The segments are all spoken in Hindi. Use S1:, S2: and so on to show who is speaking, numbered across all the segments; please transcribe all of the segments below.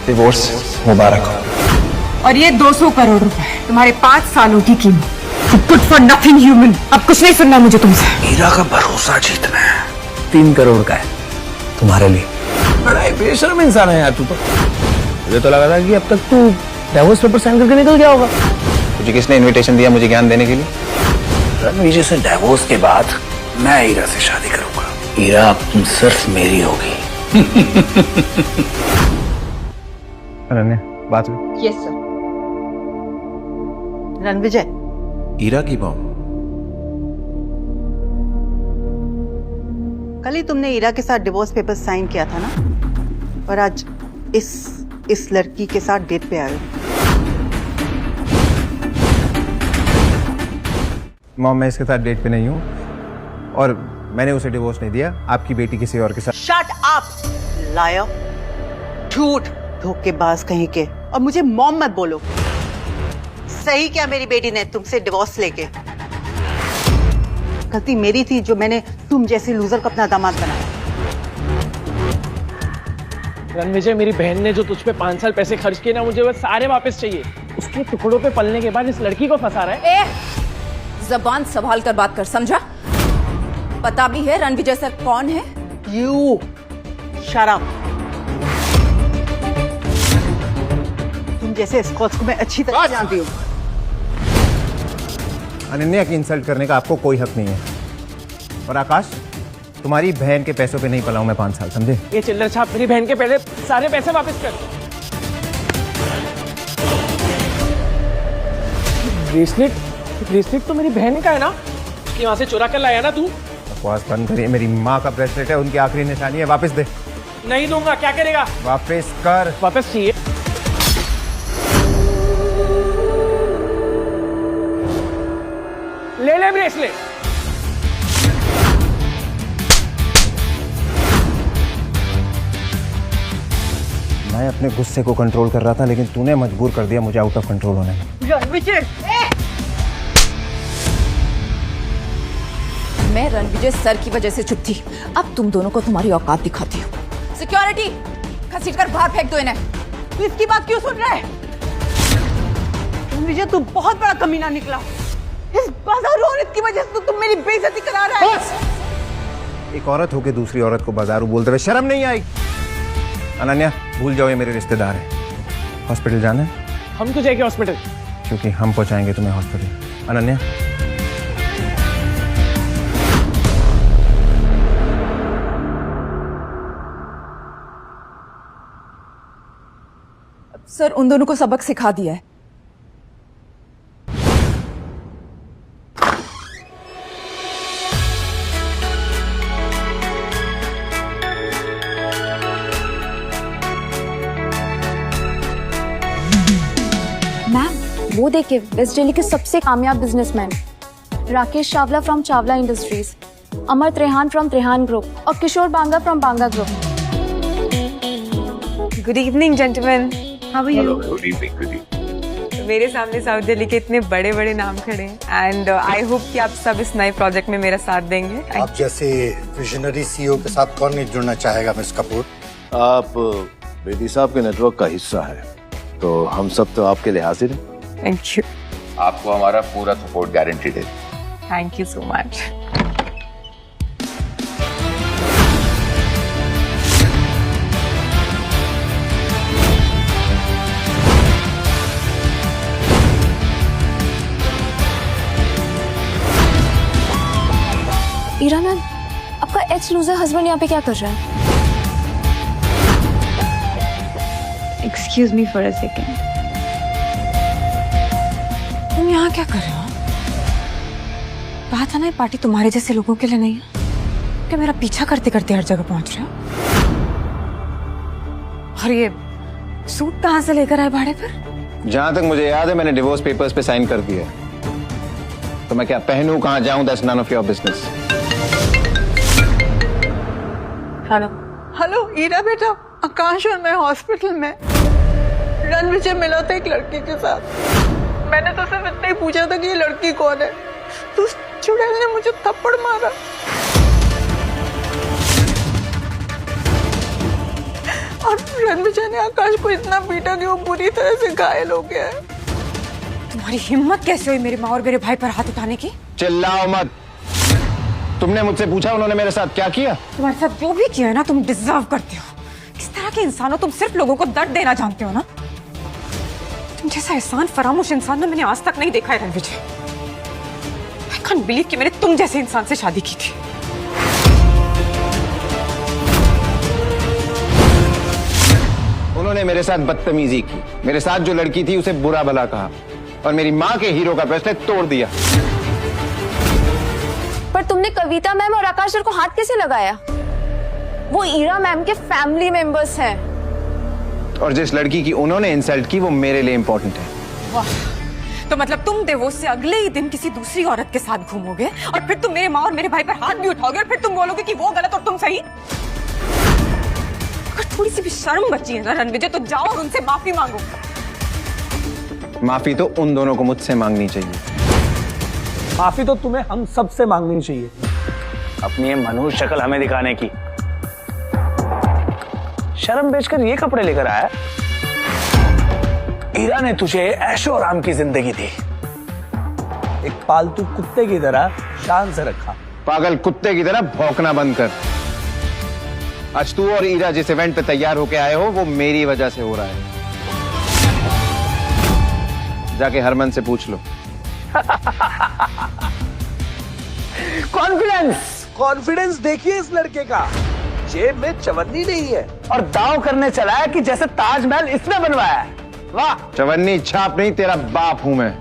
S1: डिवोर्स मुबारक हो।
S2: और ये 200 करोड़ रुपए तुम्हारे 5 सालों की कीमत। Good for nothing human. अब कुछ नहीं सुनना मुझे तुमसे।
S1: हीरा का भरोसा जीतना है। 3 करोड़ का है तुम्हारे लिए। बड़ा ही बेशर्म इंसान है यार तू तो। मुझे तो लगा था कि अब तक तू डिवोर्स पेपर साइन करके निकल गया होगा। तुझे किसने इनविटेशन दिया मुझे ज्ञान देने के लिए? रणविजय से डिवोर्स के बाद मैं हीरा से शादी करूंगा। हीरा अब तुम सिर्फ मेरी होगी। अनन्या बात हुई?
S2: Yes sir. रणविजय,
S3: हीरा की मॉम।
S4: कल ही तुमने ईरा के साथ डिवोर्स पेपर साइन किया था ना, और आज इस लड़की के साथ डेट पे आए हो।
S3: मॉम मैं इसके साथ डेट पे नहीं हूँ और मैंने उसे डिवोर्स नहीं दिया। आपकी बेटी किसी और के साथ।
S4: शट अप लायर, झूठ, धोखेबाज कहीं के। और मुझे मॉम मत बोलो। सही क्या मेरी बेटी ने तुमसे डिवोर्स लेके? गलती मेरी थी जो मैंने तुम जैसे लूजर को अपना दामाद बनाया।
S5: रणविजय, मेरी बहन ने जो तुझ पे 5 साल पैसे खर्च किए ना, मुझे वो सारे वापस चाहिए। उसके टुकड़ों पे पलने के बाद इस लड़की को फंसा रहा है।
S6: जबान संभाल कर बात कर, समझा? पता भी है रणविजय सर कौन है?
S4: You shut up. तुम जैसे स्कॉट्स को मैं अच्छी तरह जानती हूँ।
S3: अनन्या की इंसल्ट करने का आपको कोई हक नहीं है। और आकाश, तुम्हारी बहन के पैसों पे नहीं पला हूं मैं 5 साल, समझे?
S5: ये चिल्लर छाप मेरी बहन के पहले सारे पैसे वापस कर। ब्रेसलेट तो मेरी बहन का है ना? उसकी वहां से चुरा कर लाया ना तू?
S3: बकवास बंद करिए। मेरी माँ का ब्रेसलेट है, उनकी आखिरी निशानी है। वापस दे।
S5: नहीं दूंगा। क्या करेगा?
S3: वापस कर।
S5: वापस चाहिए। ले ब्रेसलेट।
S3: मैं अपने गुस्से को कंट्रोल कर रहा था, लेकिन तूने मजबूर कर दिया मुझे आउट ऑफ कंट्रोल होने में।
S6: मैं रणविजय सर की वजह से चुप थी। अब तुम दोनों को तुम्हारी औकात दिखाती हूँ। सिक्योरिटी, घसीट कर बाहर फेंक दो इन्हें।
S4: तू इसकी बात क्यों सुन रहा है? विजय, तू बहुत बड़ा कमीना निकला। इस बाजारू औरत की वजह से तो तुम मेरी बेइज्जती करा रहा है।
S3: एक औरत होके दूसरी औरत को बाजारू बोलते हुए शर्म नहीं आई? अनन्या, भूल जाओ ये मेरे रिश्तेदार हैं। हॉस्पिटल जाना है?
S5: हम क्यों जाएंगे हॉस्पिटल?
S3: क्योंकि हम पहुंचाएंगे तुम्हें हॉस्पिटल। अनन्या,
S6: सर उन दोनों को सबक सिखा दिया है।
S7: वो देखिए, वेस्ट दिल्ली के सबसे कामयाब businessman Rakesh Chawla from Chawla industries, Amar Trehan from Trehan group और Kishore Banga from Banga group.
S2: Good evening gentleman, how are you?
S8: Good evening.
S2: मेरे सामने साउथ दिल्ली के इतने बड़े बड़े नाम खड़े हैं एंड आई होप कि आप सब इस नए प्रोजेक्ट में मेरा साथ देंगे।
S9: आप जैसे विजनरी सीईओ के साथ कौन नहीं जुड़ना चाहेगा मिस कपूर?
S8: आप बेदी साहब के नेटवर्क का हिस्सा है, तो हम सब तो आपके लिए हाजिर हैं।
S2: Thank you.
S8: आपको हमारा पूरा सपोर्ट गारंटीड है।
S2: Thank you so much.
S7: Ira ma'am, आपका एक्स लूजर हस्बैंड यहाँ पे क्या कर रहा है?
S2: Excuse me for a second, तुम यहाँ क्या कर रहे हो? कहा था ना ये पार्टी तुम्हारे जैसे लोगों के लिए नहीं है। क्या मेरा पीछा करते करते हर जगह पहुंच रहे हो? और ये सूट कहाँ से लेकर आए भाड़े पर?
S1: जहां तक मुझे याद है मैंने डिवोर्स पेपर्स पे साइन कर दिया। तो मैं क्या पहनूं, कहां जाऊं, that's none of your business.
S2: Hello
S4: hello Ira बेटा, आकाश और मैं हॉस्पिटल में। रणविजय मिला था एक लड़की के साथ। मैंने तो सिर्फ इतना ही पूछा था कि ये लड़की कौन है, तो उस चुड़ैल ने मुझे थप्पड़ मारा। और रणविजय ने आकाश को इतना पीटा कि वो बुरी तरह से घायल हो गया है।
S2: तुम्हारी हिम्मत कैसे हुई मेरी माँ और मेरे भाई पर हाथ उठाने की?
S3: चिल्लाओ मत। तुमने मुझसे पूछा उन्होंने मेरे साथ क्या किया?
S2: तुम्हारे साथ जो भी किया है ना, तुम डिजर्व करते हो। किस तरह के इंसान हो तुम? सिर्फ लोगों को दर्द देना जानते हो ना। तुम जैसा एहसान फरामोश इंसान ना मैंने आज तक नहीं देखा है रणविजय। आई कांट बिलीव कि मैंने तुम जैसे इंसान से शादी की थी।
S3: उन्होंने मेरे साथ बदतमीजी की, मेरे साथ जो लड़की थी उसे बुरा भला कहा और मेरी माँ के हीरो का ब्रेसलेट तोड़ दिया।
S7: पर तुमने कविता मैम और आकाश सर को हाथ कैसे लगाया? वो ईरा मैम के फैमिली मेंबर्स हैं।
S3: और जिस लड़की की उन्होंने इंसल्ट की वो मेरे लिए इंपॉर्टेंट है।
S2: वाह, तो मतलब तुम डिवोर्स से अगले ही दिन किसी दूसरी औरत के साथ घूमोगे और फिर तुम मेरे माँ और मेरे भाई पर हाथ भी उठाओगे और फिर तुम बोलोगे कि वो गलत और तुम सही? अगर थोड़ी सी भी शर्म बची है ना रणविजय, तो जाओ और उनसे माफी मांगो।
S3: माफी तो उन दोनों को मुझसे मांगनी चाहिए।
S1: माफी तो तुम्हें हम सबसे मांगनी चाहिए, अपनी ये मनुष्य शक्ल हमें दिखाने की। शर्म बेचकर ये कपड़े लेकर आया। ईरा ने तुझे ऐशो आराम की जिंदगी दी, एक पालतू कुत्ते की तरह शान से रखा।
S3: पागल कुत्ते की तरह भौंकना बंद कर। आज तू और ईरा जिस इवेंट पे तैयार होके आए हो वो मेरी वजह से हो रहा है। जाके हरमन से पूछ लो।
S1: कॉन्फिडेंस देखिए इस लड़के का। जेब में चवन्नी नहीं है और दांव करने चला है कि जैसे ताजमहल इसने बनवाया है। वाह!
S3: चवन्नी छाप नहीं, तेरा बाप हूं मैं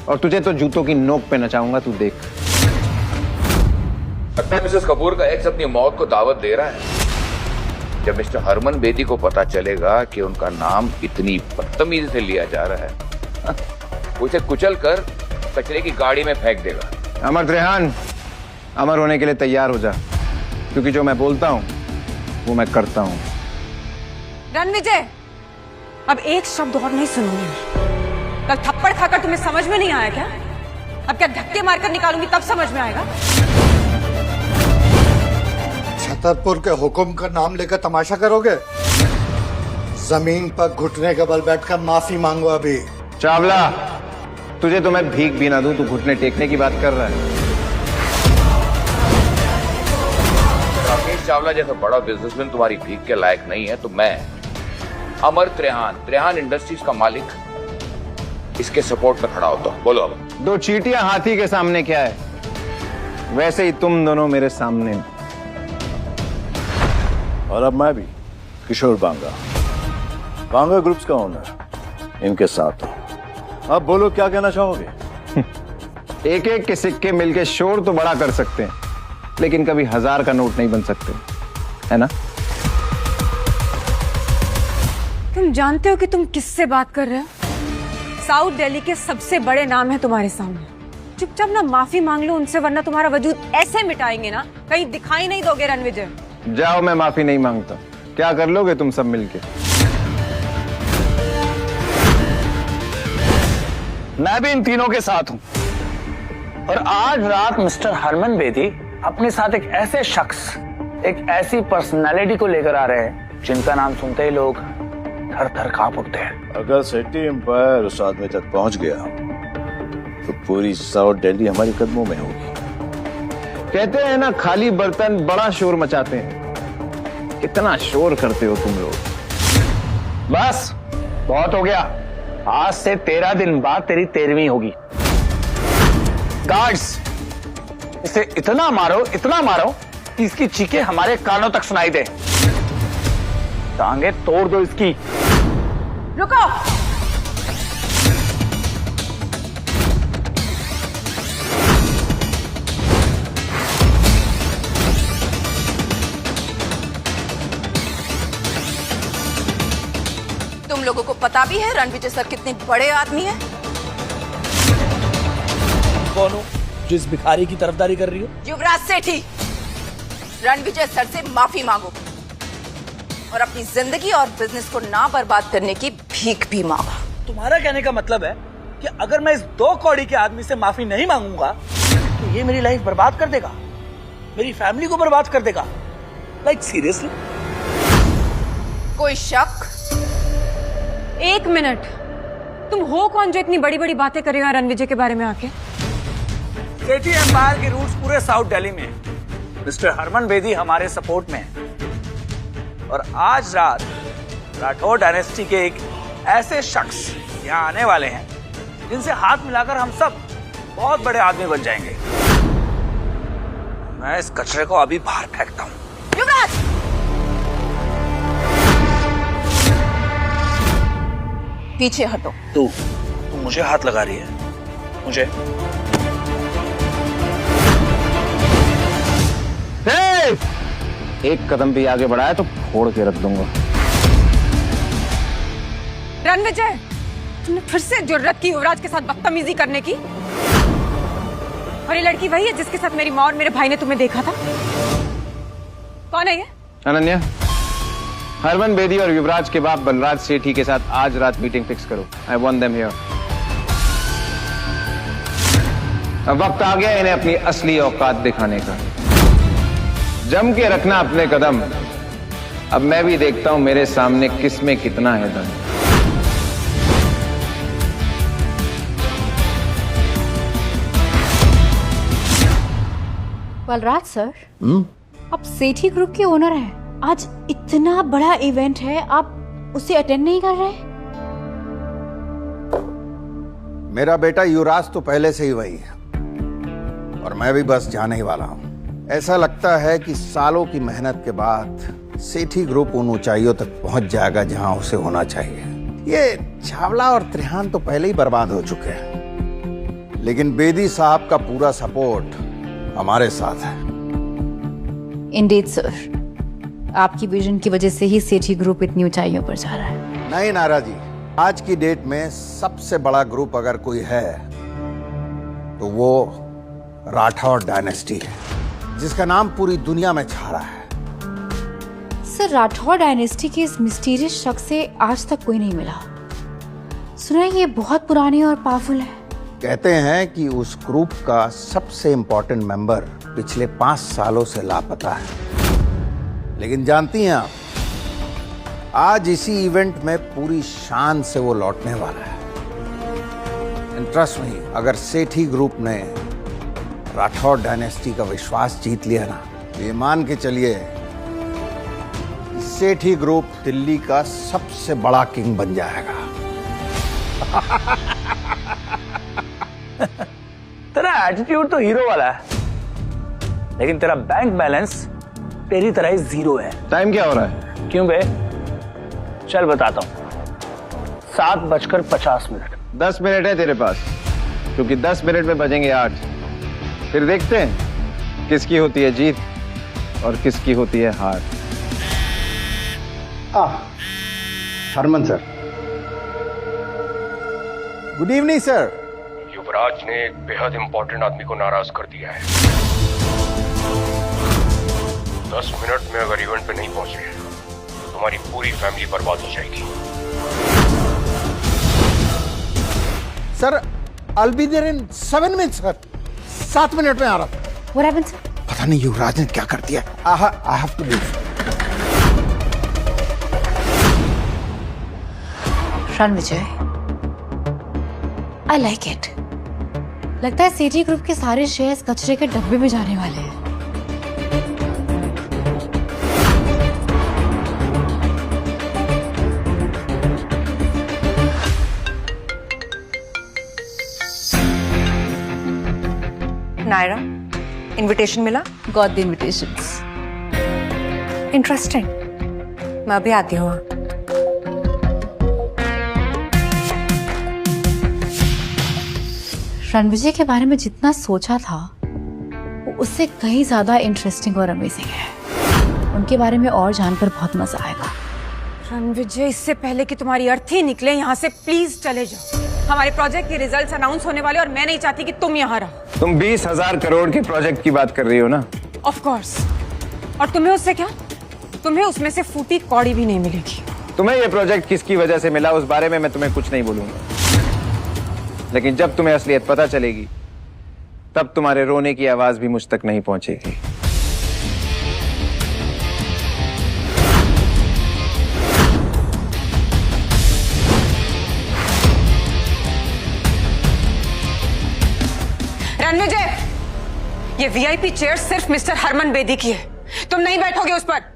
S3: और तुझे तो जूतों की नोक पे नचाऊंगा, तू देख।
S10: लगता है मिसेस कपूर का एक्स अपनी मौत को दावत दे रहा है। जब मिस्टर हरमन बेदी को पता चलेगा कि उनका नाम इतनी बदतमीजी से लिया जा रहा है, उसे कुचल कर कचरे की गाड़ी में फेंक देगा।
S3: अमर त्रेहान, अमर होने के लिए तैयार हो जा, क्योंकि जो मैं बोलता हूं वो मैं करता हूं।
S2: रणविजय, अब एक शब्द और नहीं सुनूंगी। कल थप्पड़ खाकर तुम्हें समझ में नहीं आया क्या? अब क्या धक्के मारकर निकालूंगी तब समझ में आएगा?
S9: छतरपुर के हुक्म का नाम लेकर तमाशा करोगे? जमीन पर घुटने के बल बैठकर माफी मांगो। अभी
S3: चावला, तुझे तो मैं भीख भी ना दूं, तू घुटने टेकने की बात कर रहा है।
S10: राकेश चावला जैसा बड़ा बिजनेसमैन तुम्हारी भीख के लायक नहीं है, तो मैं अमर त्रेहान इंडस्ट्रीज का मालिक इसके सपोर्ट में खड़ा होता हूं। बोलो अब।
S3: दो चींटियां हाथी के सामने क्या है, वैसे ही तुम दोनों मेरे सामने।
S8: और अब मैं भी किशोर बांगा, बांगा ग्रुप्स का ओनर, इनके साथ हूं। अब बोलो क्या कहना चाहोगे?
S3: एक एक के सिक्के मिलके शोर तो बड़ा कर सकते हैं, लेकिन कभी 1000 का नोट नहीं बन सकते, है ना?
S2: तुम जानते हो कि तुम किससे बात कर रहे हो? साउथ दिल्ली के सबसे बड़े नाम है तुम्हारे सामने। चुपचाप ना माफी मांग लो उनसे, वरना तुम्हारा वजूद ऐसे मिटाएंगे ना कहीं दिखाई नहीं दोगे रणविजय।
S3: जाओ, मैं माफी नहीं मांगता। क्या कर लोगे तुम सब मिलके?
S1: मैं भी इन तीनों के साथ हूं और आज रात मिस्टर हरमन बेदी अपने साथ एक ऐसे शख्स, एक ऐसी पर्सनालिटी को लेकर आ रहे हैं जिनका नाम सुनते ही लोग थर थर कांप उठते हैं।
S8: अगर सिटी एम्पायर उस आदमी तक पहुंच गया तो पूरी साउथ दिल्ली हमारे कदमों में होगी।
S3: कहते हैं ना, खाली बर्तन बड़ा शोर मचाते हैं। कितना शोर करते हो तुम लोग।
S1: बस बहुत हो गया। आज से 13 दिन बाद तेरी 13वीं होगी। गार्ड्स, इसे इतना मारो कि इसकी चीखें हमारे कानों तक सुनाई दे। टांगे तोड़ दो इसकी।
S2: रुको,
S6: तुम लोगों को पता भी है रणविजय सर कितने बड़े आदमी हैं?
S1: कौन हो जिस भिखारी की तरफदारी कर रही हो?
S6: युवराज सेठी। रणविजय सर से माफी मांगो और अपनी जिंदगी और बिजनेस को ना बर्बाद करने की भीख भी मांगो।
S1: तुम्हारा कहने का मतलब है कि अगर मैं इस 2 कौड़ी के आदमी से माफी नहीं मांगूंगा तो ये मेरी लाइफ बर्बाद कर देगा, मेरी फैमिली को बर्बाद कर देगा। Like seriously?
S6: कोई शक?
S2: एक मिनट, तुम हो कौन जो इतनी बड़ी बड़ी बातें करेगा रणविजय के बारे में आके?
S1: सेठी एम्पायर के रूट्स पूरे साउथ दिल्ली में हैं। मिस्टर हरमन बेदी हमारे सपोर्ट में है और आज रात राठौर डायनेस्टी के एक ऐसे शख्स यहाँ आने वाले हैं जिनसे हाथ मिलाकर हम सब बहुत बड़े आदमी बन जाएंगे। मैं इस कचरे को अभी बाहर फेंकता हूँ।
S6: युवराज! पीछे हटो।
S1: तू मुझे हाथ लगा रही है? मुझे?
S3: एक कदम भी आगे बढ़ाया तो फोड़ के रख दूंगा।
S2: रणविजय, तुमने फिर से जुर्रत की युवराज के साथ बदतमीजी करने की? और ये लड़की वही है जिसके साथ मेरी माँ और मेरे भाई ने तुम्हें देखा था? कौन है ये?
S3: अनन्या, हरमन बेदी और युवराज के बाप बलराज सेठी के साथ आज रात मीटिंग फिक्स करो। I want them here. अब वक्त आ गया इन्हें अपनी असली औकात दिखाने का। जम के रखना अपने कदम। अब मैं भी देखता हूं मेरे सामने किसमें कितना है दम।
S7: बलराज सर, आप सेठी ग्रुप के ओनर हैं। आज इतना बड़ा इवेंट है, आप उसे अटेंड नहीं कर रहे?
S9: मेरा बेटा युवराज तो पहले से ही वही है और मैं भी बस जाने ही वाला हूं। ऐसा लगता है कि सालों की मेहनत के बाद सेठी ग्रुप उन ऊंचाइयों तक पहुंच जाएगा जहां उसे होना चाहिए। ये चावला और त्रिहान तो पहले ही बर्बाद हो चुके हैं, लेकिन बेदी साहब का पूरा सपोर्ट हमारे साथ है।
S7: इंडीड सर, आपकी विजन की वजह से ही सेठी ग्रुप इतनी ऊंचाइयों पर जा रहा है।
S9: नहीं नारा जी, आज की डेट में सबसे बड़ा ग्रुप अगर कोई है तो वो राठौर डायनेस्टी है, जिसका नाम पूरी दुनिया में छा रहा है।
S7: सर, राठौर डायनेस्टी के इस मिस्टीरियस शख्स से आज तक कोई नहीं मिला। सुना है ये बहुत पुरानी और पावरफुल है।
S9: कहते हैं कि उस ग्रुप का सबसे इंपॉर्टेंट मेंबर पिछले 5 सालों से लापता है। लेकिन जानती हैं आप, आज इसी इवेंट में पूरी शान से वो लौटने वाला है। इंटरेस्ट नहीं, अगर सेठी ग्रुप ने राठौर डायनेस्टी का विश्वास जीत लिया ना, ये मान के चलिए सेठी ग्रुप दिल्ली का सबसे बड़ा किंग बन जाएगा।
S1: तेरा एटीट्यूड तो हीरो वाला है, लेकिन तेरा बैंक बैलेंस तेरी तरह ही 0 है।
S3: टाइम क्या हो रहा है?
S1: क्यों बे? चल बताता हूँ। 7:50।
S3: 10 मिनट है तेरे पास, क्योंकि 10 मिनट में बजेंगे 8। फिर देखते हैं किसकी होती है जीत और किसकी होती है हार।
S9: Harman sir, good evening sir.
S11: Yuvraj ने एक बेहद इंपॉर्टेंट आदमी को नाराज कर दिया है। 10 मिनट में अगर इवेंट पे नहीं पहुंचे तो तुम्हारी पूरी फैमिली बर्बाद हो जाएगी।
S9: Sir, I'll be there in 7 minutes sir. 7 minute में आ रहा हूं।
S7: What happened, sir?
S9: पता नहीं युवराज ने क्या कर दिया। I have to leave।
S7: Ranvijay, I like it। लगता है सेठी ग्रुप के सारे शेयर्स कचरे के डब्बे में जाने वाले हैं।
S2: नायरा, इनविटेशन मिला?
S7: Got the invitations।
S2: इंटरेस्टिंग। मैं अभी आती हूँ।
S7: रणविजय के बारे में जितना सोचा था वो उससे कहीं ज्यादा इंटरेस्टिंग और अमेजिंग है। उनके बारे में और जानकर बहुत मजा आएगा।
S2: रणविजय, इससे पहले कि तुम्हारी अर्थी निकले यहाँ से प्लीज चले जाओ। हमारे प्रोजेक्ट के रिजल्ट्स अनाउंस होने वाले और मैं नहीं चाहती कि तुम यहाँ रहो।
S3: तुम 20,000 करोड़ के प्रोजेक्ट की बात कर रही हो ना?
S2: Of course. और तुम्हें उससे क्या? तुम्हें उसमें से फूटी कौड़ी भी नहीं मिलेगी।
S3: तुम्हें ये प्रोजेक्ट किसकी वजह से मिला उस बारे में मैं तुम्हें कुछ नहीं बोलूंगा, लेकिन जब तुम्हें असलियत पता चलेगी तब तुम्हारे रोने की आवाज भी मुझ तक नहीं पहुंचेगी।
S2: रणविजय, ये वीआईपी चेयर सिर्फ मिस्टर हरमन बेदी की है, तुम नहीं बैठोगे उस पर।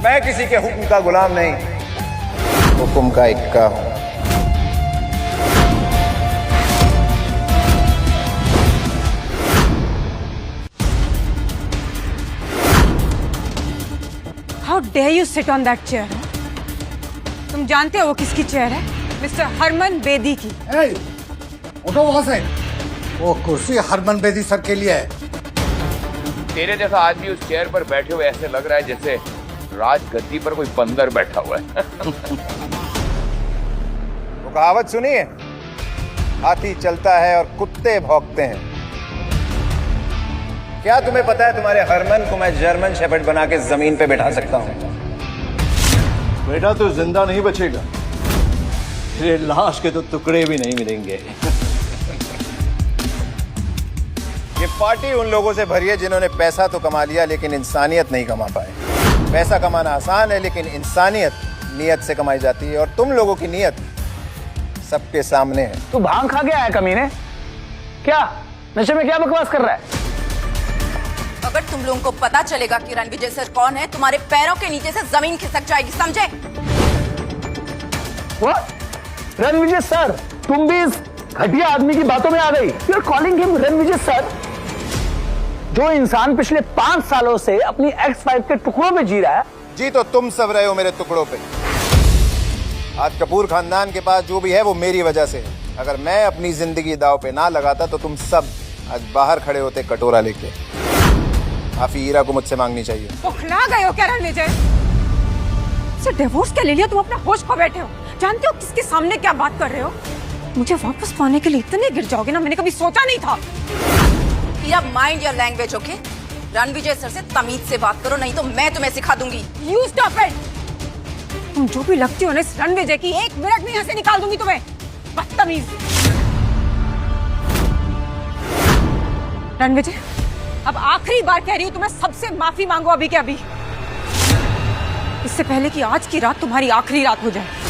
S3: मैं किसी के हुक्म का गुलाम नहीं, हुक्म का इक्का हूं।
S2: How dare you sit on that chair? तुम जानते हो वो किसकी चेयर है? मिस्टर हरमन बेदी की।
S9: उठो वहां से, वो कुर्सी हरमन बेदी सर के लिए है।
S10: तेरे जैसा आदमी उस चेयर पर बैठे हुए ऐसे लग रहा है जैसे राजगद्दी पर कोई बंदर बैठा हुआ है।
S3: वो कहावत सुनिए, हाथी चलता है और कुत्ते भौंकते हैं। क्या तुम्हें पता है तुम्हारे हरमन को मैं जर्मन शेफर्ड बना के जमीन पे बैठा सकता हूं?
S8: बेटा तो जिंदा नहीं बचेगा, तेरे लाश के तो टुकड़े भी नहीं मिलेंगे।
S3: ये पार्टी उन लोगों से भरी है जिन्होंने पैसा तो कमा लिया लेकिन इंसानियत नहीं कमा पाए। पैसा कमाना आसान है लेकिन इंसानियत नियत से कमाई जाती है, और तुम लोगों की नियत सबके सामने है।
S1: तू भांग खा गया है कमीने? क्या नशे में क्या बकवास कर रहा है?
S6: अगर तुम लोगों को पता चलेगा कि रणविजय सर कौन है, तुम्हारे पैरों के नीचे से जमीन खिसक जाएगी, समझे?
S1: रणविजय सर, तुम भी इस घटिया आदमी की बातों में आ गई। You are calling him Ranvijay sir? जो इंसान पिछले 5 सालों से अपनी एक्स वाइफ के टुकड़ों पे जी रहा है।
S3: जी तो तुम सब रहे हो मेरे टुकड़ों पे। आज कपूर खानदान के पास जो भी है वो मेरी वजह से है। अगर मैं अपनी जिंदगी दांव पे ना लगाता तो तुम सब आज बाहर खड़े होते कटोरा लेके। माफी हीरा को मुझसे मांगनी चाहिए।
S2: उखला गए हो क्या रणविजय? सर डिवोर्स क्या ले लिया? तुम अपना होश खो बैठे हो। जानते हो किसके सामने क्या बात कर रहे हो? मुझे वापस पाने के लिए इतने गिर जाओगे ना, मैंने कभी सोचा नहीं था।
S6: Heera, mind your language, okay? Ranvijay sir से तमीज से बात करो, नहीं तो मैं तुम्हें सिखा दूंगी।
S2: You stop it. तुम जो भी लगती हो ना इस रणविजय की, 1 मिनट में यहाँ से निकाल दूंगी तुम्हें, बदतमीज। रणविजय, अब आखिरी बार कह रही हूँ तुम्हें, सबसे माफी मांगो अभी के अभी, इससे पहले कि आज की रात तुम्हारी आखिरी रात हो जाए।